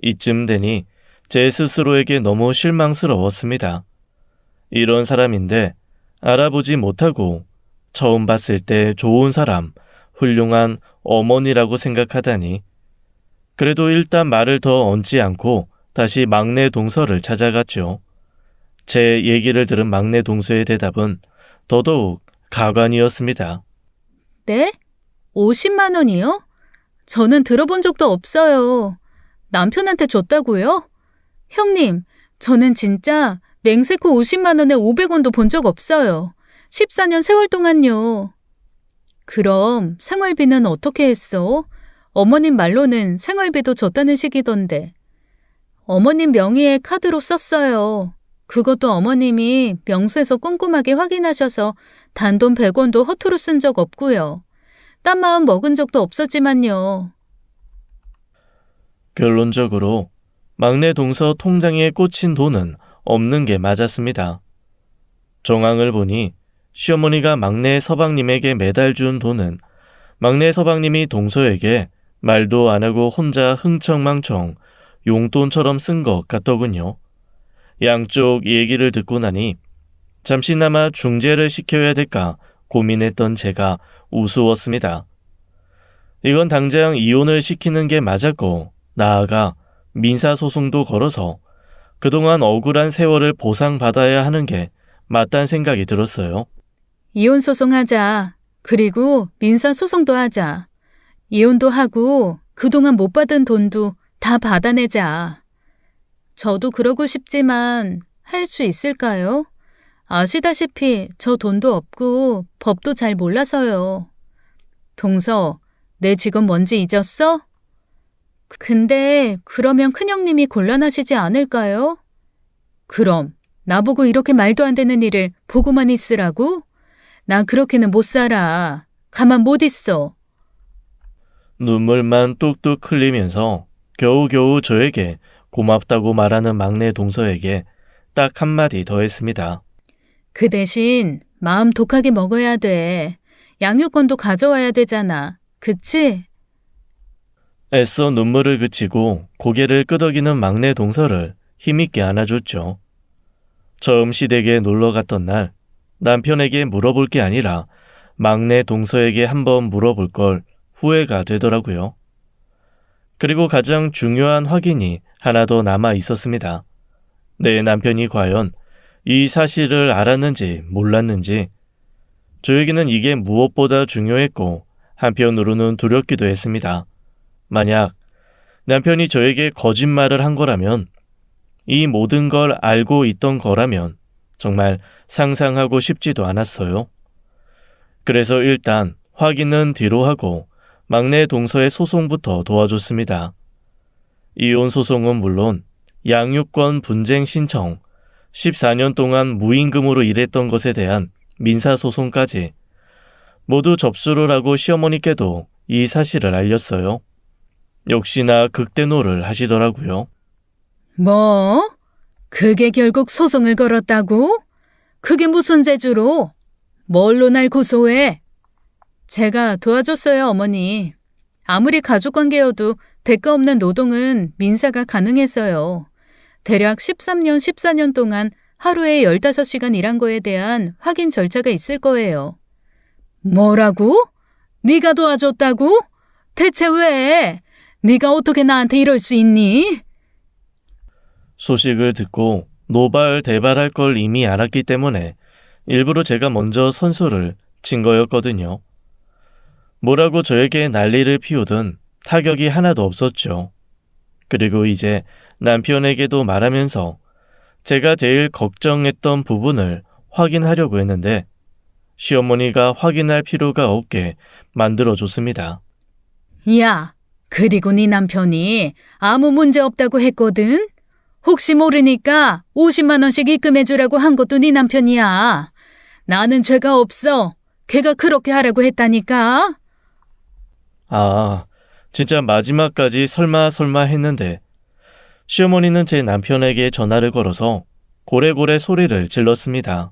이쯤 되니 제 스스로에게 너무 실망스러웠습니다. 이런 사람인데 알아보지 못하고 처음 봤을 때 좋은 사람, 훌륭한 어머니라고 생각하다니. 그래도 일단 말을 더 얹지 않고 다시 막내 동서를 찾아갔죠. 제 얘기를 들은 막내 동서의 대답은 더더욱 가관이었습니다. 네? 50만 원이요? 저는 들어본 적도 없어요. 남편한테 줬다고요? 형님, 저는 진짜 맹세코 50만 원에 500원도 본 적 없어요. 14년 세월 동안요. 그럼 생활비는 어떻게 했어? 어머님 말로는 생활비도 줬다는 식이던데. 어머님 명의의 카드로 썼어요. 그것도 어머님이 명세서 꼼꼼하게 확인하셔서 단돈 100원도 허투루 쓴 적 없고요. 딴 마음 먹은 적도 없었지만요. 결론적으로 막내 동서 통장에 꽂힌 돈은 없는 게 맞았습니다. 정황을 보니 시어머니가 막내 서방님에게 매달 준 돈은 막내 서방님이 동서에게 말도 안 하고 혼자 흥청망청 용돈처럼 쓴 것 같더군요. 양쪽 얘기를 듣고 나니 잠시나마 중재를 시켜야 될까 고민했던 제가 우스웠습니다. 이건 당장 이혼을 시키는 게 맞았고, 나아가 민사소송도 걸어서 그동안 억울한 세월을 보상받아야 하는 게 맞다는 생각이 들었어요. 이혼 소송하자. 그리고 민사 소송도 하자. 이혼도 하고 그동안 못 받은 돈도 다 받아내자. 저도 그러고 싶지만 할 수 있을까요? 아시다시피 저 돈도 없고 법도 잘 몰라서요. 동서, 내 직업 뭔지 잊었어? 근데 그러면 큰형님이 곤란하시지 않을까요? 그럼 나보고 이렇게 말도 안 되는 일을 보고만 있으라고? 나 그렇게는 못 살아. 가만 못 있어. 눈물만 뚝뚝 흘리면서 겨우겨우 저에게 고맙다고 말하는 막내 동서에게 딱 한마디 더 했습니다. 그 대신 마음 독하게 먹어야 돼. 양육권도 가져와야 되잖아. 그치? 애써 눈물을 그치고 고개를 끄덕이는 막내 동서를 힘있게 안아줬죠. 처음 시댁에 놀러 갔던 날 남편에게 물어볼 게 아니라 막내 동서에게 한번 물어볼 걸 후회가 되더라고요. 그리고 가장 중요한 확인이 하나 더 남아 있었습니다. 내 남편이 과연 이 사실을 알았는지 몰랐는지. 저에게는 이게 무엇보다 중요했고 한편으로는 두렵기도 했습니다. 만약 남편이 저에게 거짓말을 한 거라면, 이 모든 걸 알고 있던 거라면 정말 상상하고 싶지도 않았어요. 그래서 일단 확인은 뒤로 하고 막내 동서의 소송부터 도와줬습니다. 이혼 소송은 물론 양육권 분쟁 신청, 14년 동안 무임금으로 일했던 것에 대한 민사소송까지 모두 접수를 하고 시어머니께도 이 사실을 알렸어요. 역시나 극대노를 하시더라고요. 뭐? 그게 결국 소송을 걸었다고? 그게 무슨 재주로? 뭘로 날 고소해? 제가 도와줬어요, 어머니. 아무리 가족관계여도 대가 없는 노동은 민사가 가능했어요. 대략 13년, 14년 동안 하루에 15시간 일한 거에 대한 확인 절차가 있을 거예요. 뭐라고? 네가 도와줬다고? 대체 왜? 네가 어떻게 나한테 이럴 수 있니? 소식을 듣고 노발대발할 걸 이미 알았기 때문에 일부러 제가 먼저 선수를 친 거였거든요. 뭐라고 저에게 난리를 피우든 타격이 하나도 없었죠. 그리고 이제 남편에게도 말하면서 제가 제일 걱정했던 부분을 확인하려고 했는데 시어머니가 확인할 필요가 없게 만들어줬습니다. 야, 그리고 네 남편이 아무 문제 없다고 했거든? 혹시 모르니까 50만 원씩 입금해주라고 한 것도 네 남편이야. 나는 죄가 없어. 걔가 그렇게 하라고 했다니까. 아, 진짜 마지막까지 설마 했는데 시어머니는 제 남편에게 전화를 걸어서 고래고래 소리를 질렀습니다.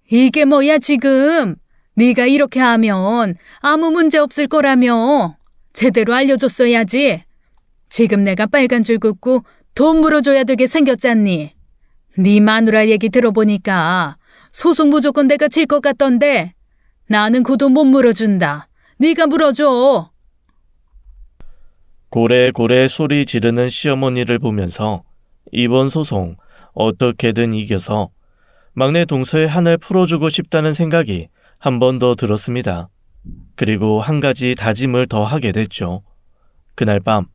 이게 뭐야 지금? 네가 이렇게 하면 아무 문제 없을 거라며. 제대로 알려줬어야지. 지금 내가 빨간 줄 긋고 돈 물어줘야 되게 생겼잖니. 네 마누라 얘기 들어보니까 소송 무조건 내가 질 것 같던데 나는 그 돈 못 물어준다. 네가 물어줘. 고래고래 소리 지르는 시어머니를 보면서 이번 소송 어떻게든 이겨서 막내 동서의 한을 풀어주고 싶다는 생각이 한 번 더 들었습니다. 그리고 한 가지 다짐을 더 하게 됐죠. 그날 밤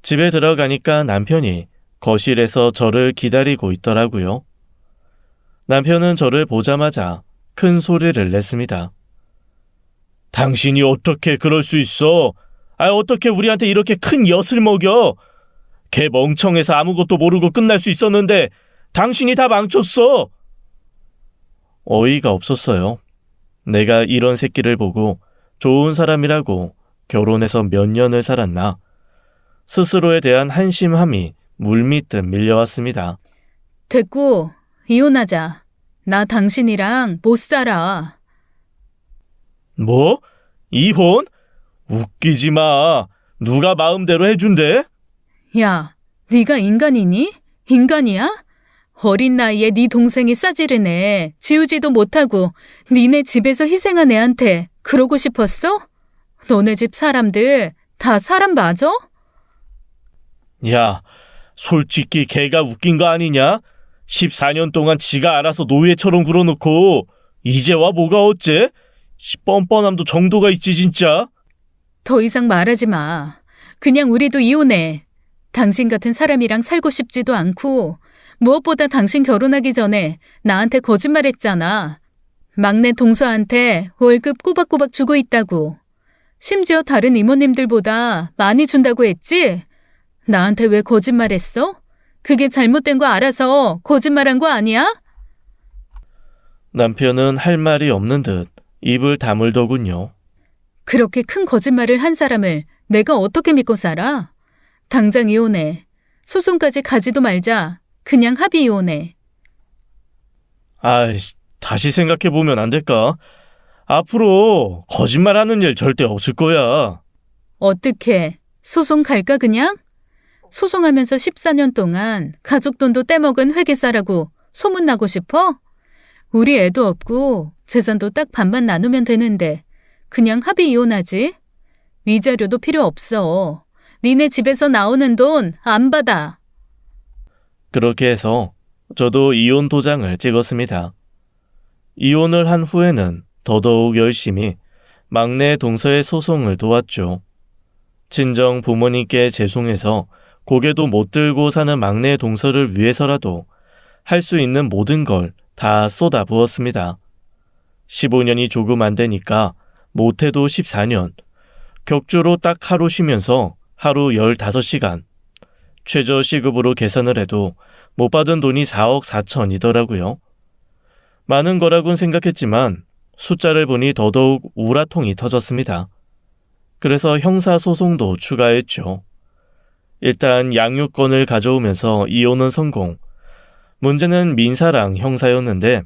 집에 들어가니까 남편이 거실에서 저를 기다리고 있더라고요. 남편은 저를 보자마자 큰 소리를 냈습니다. 당신이 어떻게 그럴 수 있어? 어떻게 우리한테 이렇게 큰 엿을 먹여? 걔 멍청해서 아무것도 모르고 끝날 수 있었는데 당신이 다 망쳤어. 어이가 없었어요. 내가 이런 새끼를 보고 좋은 사람이라고 결혼해서 몇 년을 살았나. 스스로에 대한 한심함이 물밀듯 밀려왔습니다. 됐고 이혼하자. 나 당신이랑 못 살아. 뭐? 이혼? 웃기지 마. 누가 마음대로 해준대? 야, 네가 인간이니? 인간이야? 어린 나이에 네 동생이 싸지르네. 지우지도 못하고 니네 집에서 희생한 애한테 그러고 싶었어? 너네 집 사람들 다 사람 맞아? 야, 솔직히 걔가 웃긴 거 아니냐? 14년 동안 지가 알아서 노예처럼 굴어놓고 이제 와 뭐가 어째? 뻔뻔함도 정도가 있지 진짜. 더 이상 말하지 마. 그냥 우리도 이혼해. 당신 같은 사람이랑 살고 싶지도 않고 무엇보다 당신 결혼하기 전에 나한테 거짓말했잖아. 막내 동서한테 월급 꼬박꼬박 주고 있다고. 심지어 다른 이모님들보다 많이 준다고 했지? 나한테 왜 거짓말했어? 그게 잘못된 거 알아서 거짓말한 거 아니야? 남편은 할 말이 없는 듯 입을 다물더군요. 그렇게 큰 거짓말을 한 사람을 내가 어떻게 믿고 살아? 당장 이혼해. 소송까지 가지도 말자. 그냥 합의 이혼해. 아이씨, 다시 생각해보면 안 될까? 앞으로 거짓말하는 일 절대 없을 거야. 어떻게? 소송 갈까 그냥? 소송하면서 14년 동안 가족 돈도 떼먹은 회계사라고 소문나고 싶어? 우리 애도 없고 재산도 딱 반반 나누면 되는데 그냥 합의 이혼하지? 위자료도 필요 없어. 니네 집에서 나오는 돈 안 받아. 그렇게 해서 저도 이혼 도장을 찍었습니다. 이혼을 한 후에는 더더욱 열심히 막내 동서의 소송을 도왔죠. 친정 부모님께 죄송해서 고개도 못 들고 사는 막내 동서를 위해서라도 할 수 있는 모든 걸 다 쏟아부었습니다. 15년이 조금 안 되니까 못해도 14년, 격주로 딱 하루 쉬면서 하루 15시간, 최저 시급으로 계산을 해도 못 받은 돈이 4억 4천이더라고요. 많은 거라곤 생각했지만 숫자를 보니 더더욱 우라통이 터졌습니다. 그래서 형사소송도 추가했죠. 일단 양육권을 가져오면서 이혼은 성공. 문제는 민사랑 형사였는데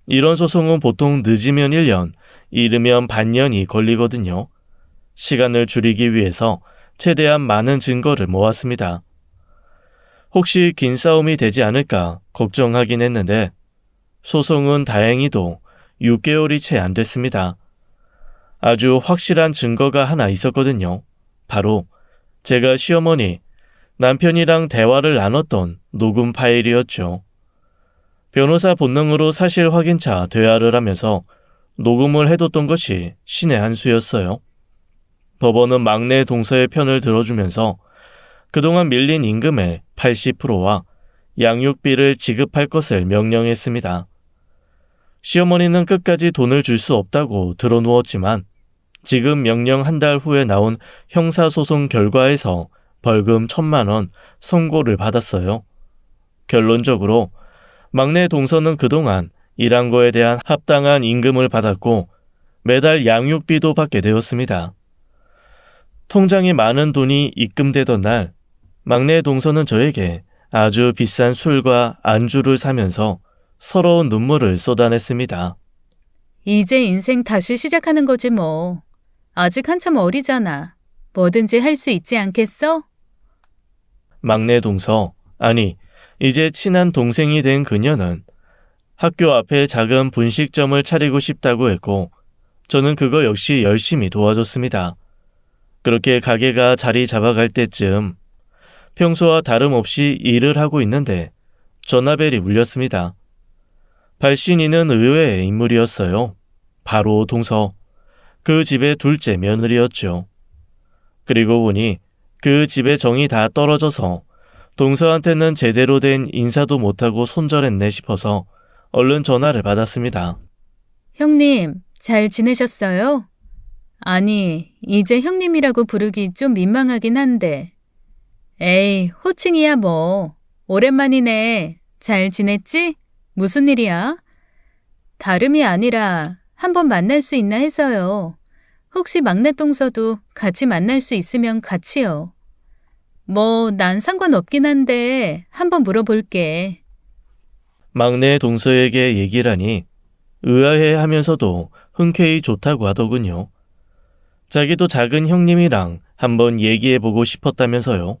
이런 소송은 보통 늦으면 1년, 이르면 반년이 걸리거든요. 시간을 줄이기 위해서 최대한 많은 증거를 모았습니다. 혹시 긴 싸움이 되지 않을까 걱정하긴 했는데 소송은 다행히도 6개월이 채 안 됐습니다. 아주 확실한 증거가 하나 있었거든요. 바로 제가 시어머니, 남편이랑 대화를 나눴던 녹음 파일이었죠. 변호사 본능으로 사실 확인차 대화를 하면서 녹음을 해뒀던 것이 신의 한 수였어요. 법원은 막내 동서의 편을 들어주면서 그동안 밀린 임금의 80%와 양육비를 지급할 것을 명령했습니다. 시어머니는 끝까지 돈을 줄 수 없다고 드러누웠지만 지급 명령 한 달 후에 나온 형사소송 결과에서 벌금 1,000만 원 선고를 받았어요. 결론적으로 막내 동서는 그동안 일한 거에 대한 합당한 임금을 받았고 매달 양육비도 받게 되었습니다. 통장에 많은 돈이 입금되던 날 막내 동서는 저에게 아주 비싼 술과 안주를 사면서 서러운 눈물을 쏟아냈습니다. 이제 인생 다시 시작하는 거지 뭐. 아직 한참 어리잖아. 뭐든지 할 수 있지 않겠어? 막내 동서, 아니, 이제 친한 동생이 된 그녀는 학교 앞에 작은 분식점을 차리고 싶다고 했고, 저는 그거 역시 열심히 도와줬습니다. 그렇게 가게가 자리 잡아갈 때쯤 평소와 다름없이 일을 하고 있는데 전화벨이 울렸습니다. 발신인은 의외의 인물이었어요. 바로 동서, 그 집의 둘째 며느리였죠. 그리고 보니 그 집의 정이 다 떨어져서 동서한테는 제대로 된 인사도 못하고 손절했네 싶어서 얼른 전화를 받았습니다. 형님, 잘 지내셨어요? 아니, 이제 형님이라고 부르기 좀 민망하긴 한데. 에이, 호칭이야 뭐. 오랜만이네. 잘 지냈지? 무슨 일이야? 다름이 아니라 한번 만날 수 있나 해서요. 혹시 막내 동서도 같이 만날 수 있으면 같이요. 뭐, 난 상관없긴 한데 한번 물어볼게. 막내 동서에게 얘기를 하니 의아해하면서도 흔쾌히 좋다고 하더군요. 자기도 작은 형님이랑 한번 얘기해보고 싶었다면서요.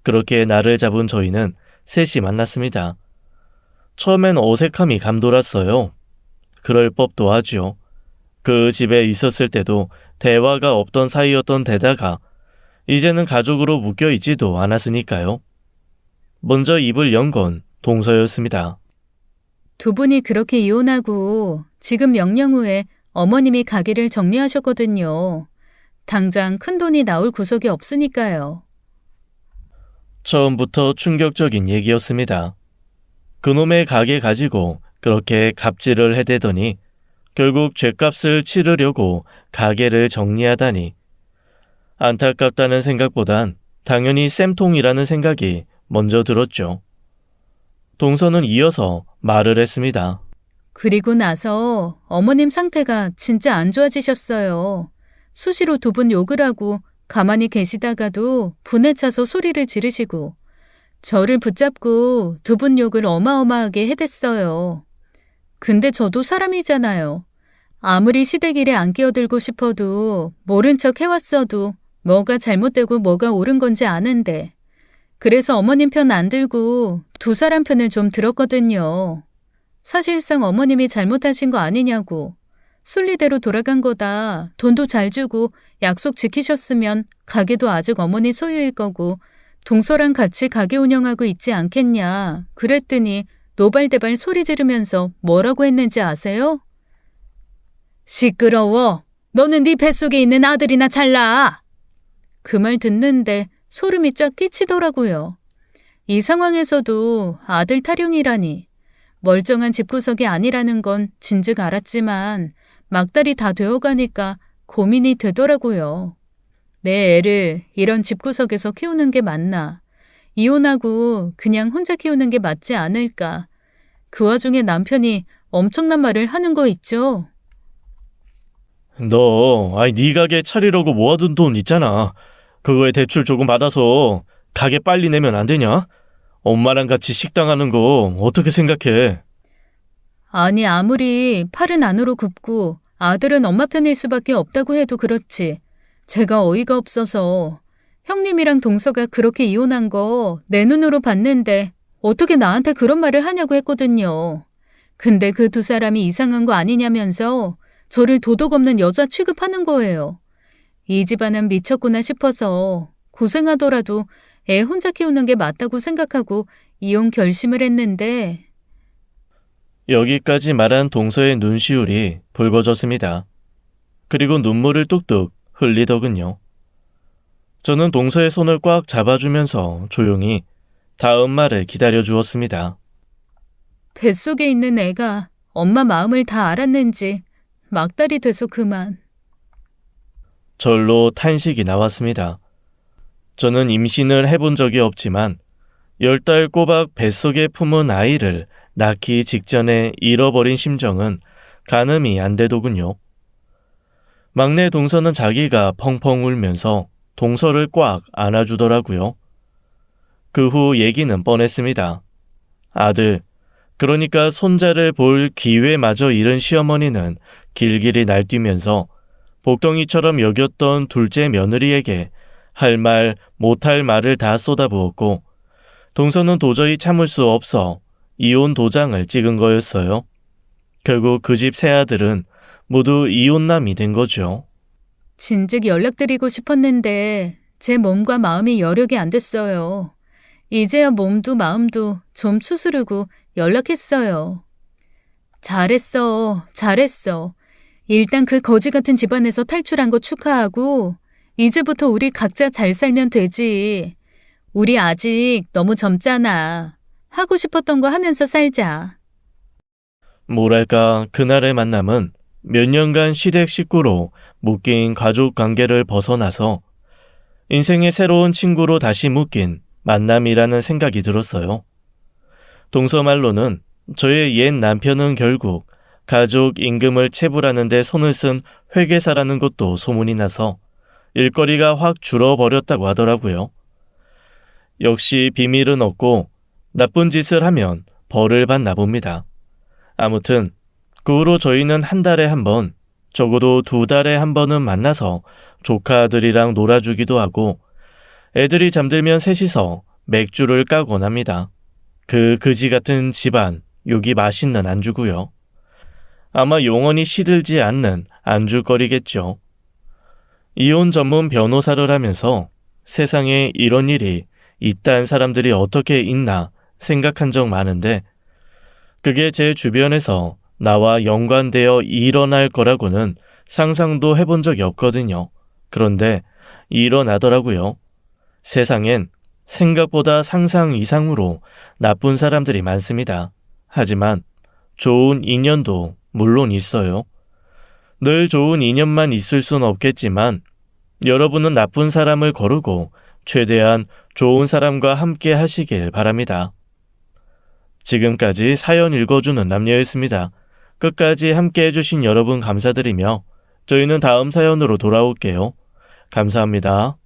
그렇게 날을 잡은 저희는 셋이 만났습니다. 처음엔 어색함이 감돌았어요. 그럴 법도 하지요. 그 집에 있었을 때도 대화가 없던 사이였던 데다가 이제는 가족으로 묶여있지도 않았으니까요. 먼저 입을 연 건 동서였습니다. 두 분이 그렇게 이혼하고 지금 명령 후에 어머님이 가게를 정리하셨거든요. 당장 큰 돈이 나올 구석이 없으니까요. 처음부터 충격적인 얘기였습니다. 그놈의 가게 가지고 그렇게 갑질을 해대더니 결국 죗값을 치르려고 가게를 정리하다니. 안타깝다는 생각보단 당연히 쌤통이라는 생각이 먼저 들었죠. 동서는 이어서 말을 했습니다. 그리고 나서 어머님 상태가 진짜 안 좋아지셨어요. 수시로 두 분 욕을 하고 가만히 계시다가도 분에 차서 소리를 지르시고 저를 붙잡고 두 분 욕을 어마어마하게 해댔어요. 근데 저도 사람이잖아요. 아무리 시댁일에 안 끼어들고 싶어도 모른 척 해왔어도 뭐가 잘못되고 뭐가 옳은 건지 아는데 그래서 어머님 편 안 들고 두 사람 편을 좀 들었거든요. 사실상 어머님이 잘못하신 거 아니냐고. 순리대로 돌아간 거다. 돈도 잘 주고 약속 지키셨으면 가게도 아직 어머니 소유일 거고 동서랑 같이 가게 운영하고 있지 않겠냐. 그랬더니 노발대발 소리 지르면서 뭐라고 했는지 아세요? 시끄러워. 너는 네 뱃속에 있는 아들이나 잘라. 그 말 듣는데 소름이 쫙 끼치더라고요. 이 상황에서도 아들 타령이라니. 멀쩡한 집구석이 아니라는 건 진즉 알았지만 막달이 다 되어가니까 고민이 되더라고요. 내 애를 이런 집구석에서 키우는 게 맞나? 이혼하고 그냥 혼자 키우는 게 맞지 않을까? 그 와중에 남편이 엄청난 말을 하는 거 있죠? 네 가게 차리려고 모아둔 돈 있잖아. 그거에 대출 조금 받아서 가게 빨리 내면 안 되냐? 엄마랑 같이 식당 하는 거 어떻게 생각해? 아니 아무리 팔은 안으로 굽고 아들은 엄마 편일 수밖에 없다고 해도 그렇지. 제가 어이가 없어서 형님이랑 동서가 그렇게 이혼한 거 내 눈으로 봤는데 어떻게 나한테 그런 말을 하냐고 했거든요. 근데 그 두 사람이 이상한 거 아니냐면서 저를 도덕 없는 여자 취급하는 거예요. 이 집안은 미쳤구나 싶어서 고생하더라도 애 혼자 키우는 게 맞다고 생각하고 이혼 결심을 했는데 여기까지 말한 동서의 눈시울이 붉어졌습니다. 그리고 눈물을 뚝뚝 흘리더군요. 저는 동서의 손을 꽉 잡아주면서 조용히 다음 말을 기다려주었습니다. 뱃속에 있는 애가 엄마 마음을 다 알았는지 막달이 돼서 그만. 절로 탄식이 나왔습니다. 저는 임신을 해본 적이 없지만 10달 꼬박 뱃속에 품은 아이를 낳기 직전에 잃어버린 심정은 가늠이 안 되더군요. 막내 동서는 자기가 펑펑 울면서 동서를 꽉 안아주더라고요. 그 후 얘기는 뻔했습니다. 아들, 그러니까 손자를 볼 기회마저 잃은 시어머니는 길길이 날뛰면서 복덩이처럼 여겼던 둘째 며느리에게 할 말 못할 말을 다 쏟아부었고 동서는 도저히 참을 수 없어 이혼 도장을 찍은 거였어요. 결국 그 집 세 아들은 모두 이혼남이 된 거죠. 진즉 연락드리고 싶었는데 제 몸과 마음이 여력이 안 됐어요. 이제야 몸도 마음도 좀 추스르고 연락했어요. 잘했어, 잘했어. 일단 그 거지 같은 집안에서 탈출한 거 축하하고 이제부터 우리 각자 잘 살면 되지. 우리 아직 너무 젊잖아. 하고 싶었던 거 하면서 살자. 뭐랄까 그날의 만남은 몇 년간 시댁 식구로 묶인 가족 관계를 벗어나서 인생의 새로운 친구로 다시 묶인 만남이라는 생각이 들었어요. 동서 말로는 저의 옛 남편은 결국 가족 임금을 체불하는 데 손을 쓴 회계사라는 것도 소문이 나서 일거리가 확 줄어버렸다고 하더라고요. 역시 비밀은 없고 나쁜 짓을 하면 벌을 받나 봅니다. 아무튼 그 후로 저희는 한 달에 한 번, 적어도 2달에 한 번은 만나서 조카들이랑 놀아주기도 하고 애들이 잠들면 셋이서 맥주를 까곤 합니다. 그 그지 같은 집안, 욕이 맛있는 안주고요. 아마 영원히 시들지 않는 안주거리겠죠. 이혼 전문 변호사를 하면서 세상에 이런 일이 있다는 사람들이 어떻게 있나 생각한 적 많은데 그게 제 주변에서 나와 연관되어 일어날 거라고는 상상도 해본 적이 없거든요. 그런데 일어나더라고요. 세상엔 생각보다 상상 이상으로 나쁜 사람들이 많습니다. 하지만 좋은 인연도 물론 있어요. 늘 좋은 인연만 있을 순 없겠지만 여러분은 나쁜 사람을 거르고 최대한 좋은 사람과 함께 하시길 바랍니다. 지금까지 사연 읽어주는 남녀였습니다. 끝까지 함께 해주신 여러분 감사드리며 저희는 다음 사연으로 돌아올게요. 감사합니다.